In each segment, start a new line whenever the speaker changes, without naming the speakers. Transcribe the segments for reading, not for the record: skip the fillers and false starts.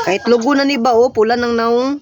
Kahit lugo na ni ba, oh, pula ng naong.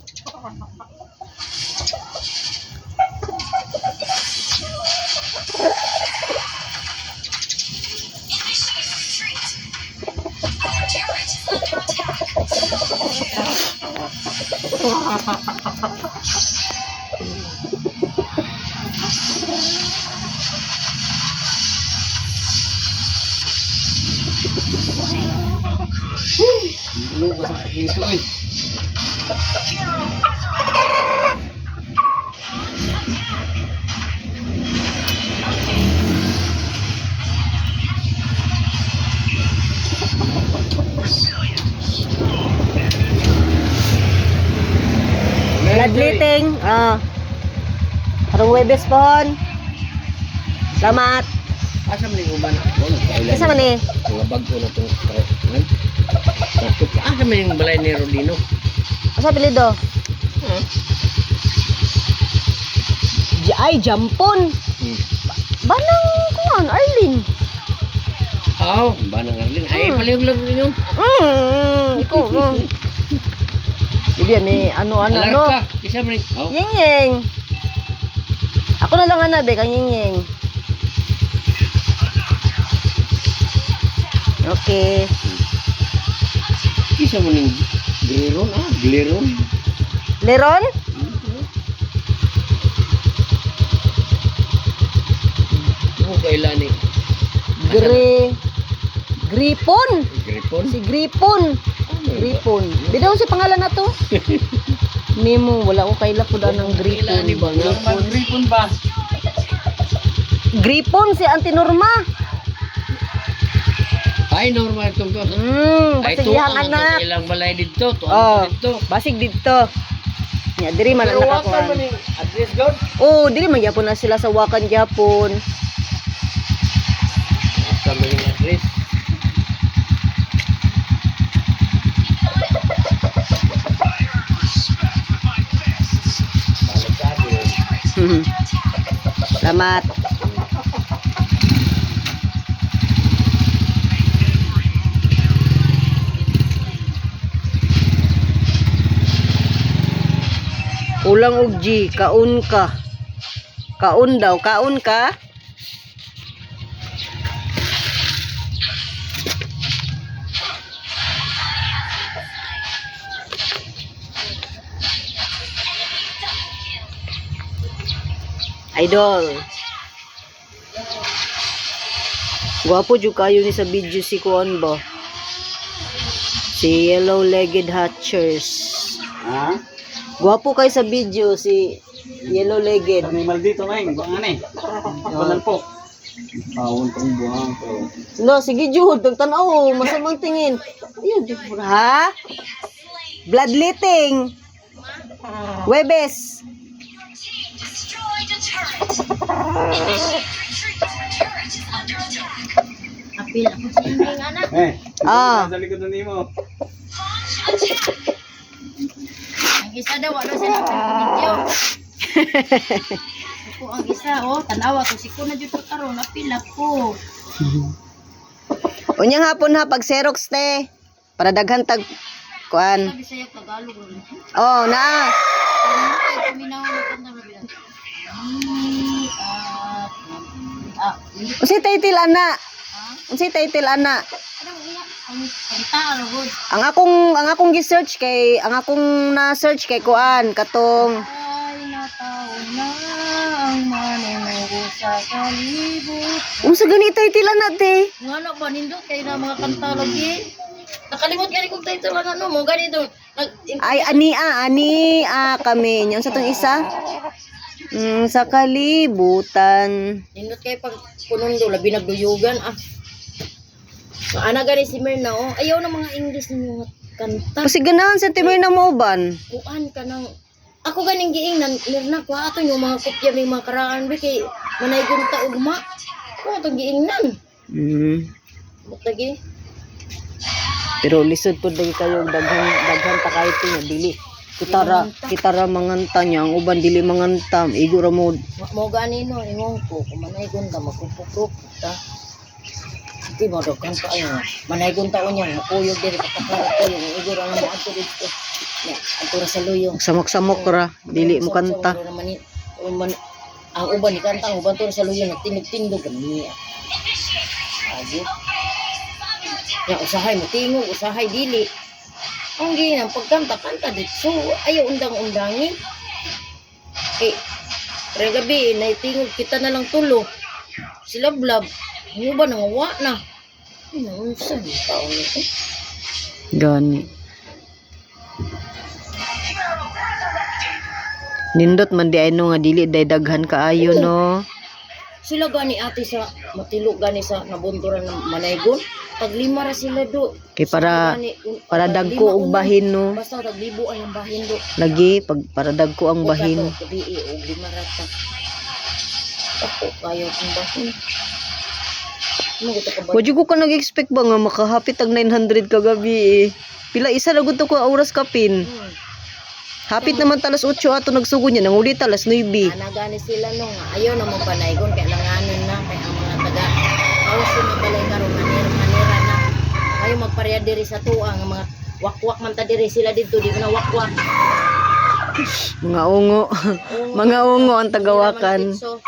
Ladliting. Harong Webes pohon. Salamat.
Asa man yung uban?
Isa man eh.
Mga bago na itong asa man yung balay ni Rodino?
Asa apelido? Ay, Jampon. Banang kuan, Arlene.
Oo, banang Arlene. Ay, palihog lang rin yun.
Iko. Hindi may ano.
Alarka. Isa man rin.
Ying. Ako na lang be, kang Ying. Okay.
Isa man yung Gliron. Gliron.
Leron?
Ano kailan eh?
Gripon.
Gripon?
Si Gripon. Gripon. Bidaw si pangalan na to. Mimo, wala ko kaila ko ng Gripon.
Kailan ni ba? Gripon ba?
Gripon si Auntie Norma.
Ay, normal itong to. Ay,
Basig yang anak.
Ilang balay dito.
Basig dito. Nya diri man ang nakakuha.
Address God?
Oh, diri man gyapon na sila sa Wakan gyapon.
Asa man yung address?
Selamat. Ulang og G, kaun ka. Kaun daw, kaun ka. Idol. Gwapo jud kayo ni sa video si kuan ba? Si Yellow-Legged Hatchers.
Ha?
Gwapo kay sa video si Yellow-Legged.
May maldito na yung buwangan eh. Panalpok. Pawon kong buwang ko.
No, sige jud, tagtanaw, masamang tingin. Ayun, ha? Bloodletting. Webes.
Apil ako sa inyong anak.
Sa likod na nimo.
Ang isa daw, ano siya sa video. Ako ang isa, tanawa ko. Siko na dito karon apil ako.
Unyang hapon ha, pag Xerox te. Para daghan tag kuan.
Sabi sa'yo, Tagalog.
Oh, na.
Kami na ako kanta na bilang.
Unsi title ana? Unsi title ana?
Ang kanta, Aragod.
Ang akong gi-search kay na-search kay kuan katong
Ay, nataon na ang manungo sa kalibot.
unsa gani title ana te?
Nga na ba, nindot kayo na mga kanta lagi? Nakalimot gani kong title lang ano mo, ganito.
Ay ani kami. Nya sa tong isa? Sa kalibutan.
Nindot kayo pag punundo, labi nagduyugan Ana gani si Mirna, ayaw na mga English ninyo nga kanta.
Kasi ganahan sa Timir na Mauban.
Kuan ka nang ako ganing giingnan Mirna ko ato yung mga kopya ng mga karaan ba kay manaygon ta ugma. Ko atong giingnan. Butagi.
Pero lisod po dagi kayo daghan ta kayo nga dili. Kitara manganta niya ang uban dili manganta. Igo ra mo.
Mo gani no ingon ko kung manaygon ka magpupukrup ta. Di mo daw kanta ay manaygon taon niya kuyog diri patakara ko yung igor ang mo ato dito. Ya, ato ra sa luyong.
Samok-samok ra, dili mo kanta.
Ang uban ni kanta, ang uban to ra sa luyong nagtindog-tindog gani. Agi. Ya usahay mo tingog, usahay dili. Ang ginang pagkanta-kanta dito. So, ayaw undang-undangi. Pre gabi, naitingog kita na lang tulo. Sila blab. Ano ba nangawa na? Ay, naunsa yung tao nito.
Gani. Nindot man di ay no nga dili day daghan kaayo no.
Sila gani ate sa matilo gani sa nabunturan ng Manaygon. Taglima ra sila do.
Kay para dagko og bahin no.
Basta taglibo ang bahin do.
Lagi para dagko ang bahin.
Gabi og lima ra ta. Ako kayo ang bahin. Ano gito ka ba?
Wadyo ko ka nag-expect ba nga makahapit ang 900 kagabi eh. Pila isa na gusto ko oras kapin. Hapit naman talas 8 ato nagsugo niya nang uli talas 9.
Anagani sila no nga ayaw na mo Panaygon kaya langanin na kay ang mga taga awas na balay karon manira na. Ayaw magpareha diri sa tuwa nga mga wakwak man ta diri sila dito di na wakwak.
Mga ungo. Mga ungo ang tagawakan.
So,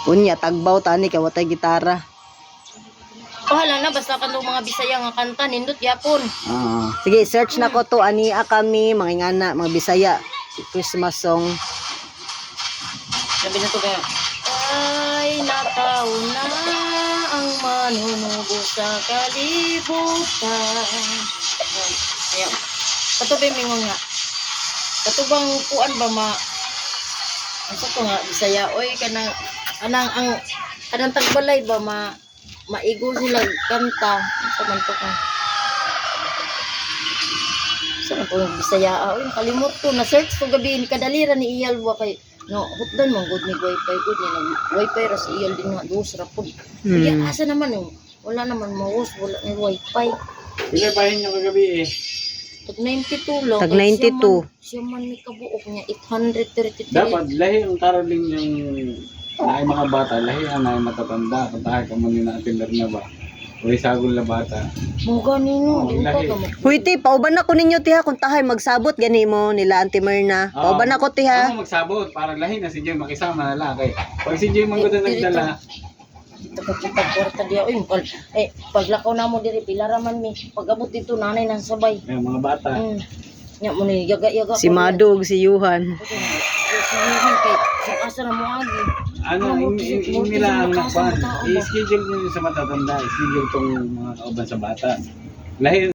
Unya tagbaw tani kay watay gitara.
bahala na basta kanto mga Bisaya nga kanta nindot yapon.
Sige, search na ko to ania kami mga ingana, mga Bisaya Christmas song.
Sabi na to kaya. Ay nataw na ang manunubo sa kalibutan. Ayan. Katubay mingon nga. Katubang kuan ba ma ano to nga Bisaya oy kanang anang tagbalay ba maigo sila kanta sa man to ka. Sa man to Bisaya oy kalimot ko na search ko gabi ni kadalira ni iyal wa kay no hutdan man good ni wifi good ni nag wifi ra sa iyal din nga dos ra pud. Kaya asa naman yung wala naman maus wala ni wifi.
Pila bahin nyo kagabi eh.
Tag 92 lang.
Tag 92.
Siya man may kabuok niya 833.
Dapat lahi ang karoling yung naay mga bata, lahi ang naay matatanda. Puntahan ka mo na atender na ba? Uy, sagol na bata.
Mo ganino, di
lahi.
ka mo.
Huy ti, pauban ako ninyo tiha kung tahay magsabot gani mo nila Auntie Myrna. Pauban ako tiha.
Ako magsabot para lahi na si Joy makisama na lang. Kay pag si Joy manggutan nagdala,
Pagkipag kwarta diya oy paglakaw na mo diri pila ra man mi. Pag-abot dito nanay nang sabay.
yung mga bata.
Nya mo ni yaga-yaga.
Si Mado ug si Yuhan.
Kay asa na mo agi.
Ano, nila ang nakpan. I-schedule nyo sa matatanda. I-schedule tong mga kauban sa bata. Lahi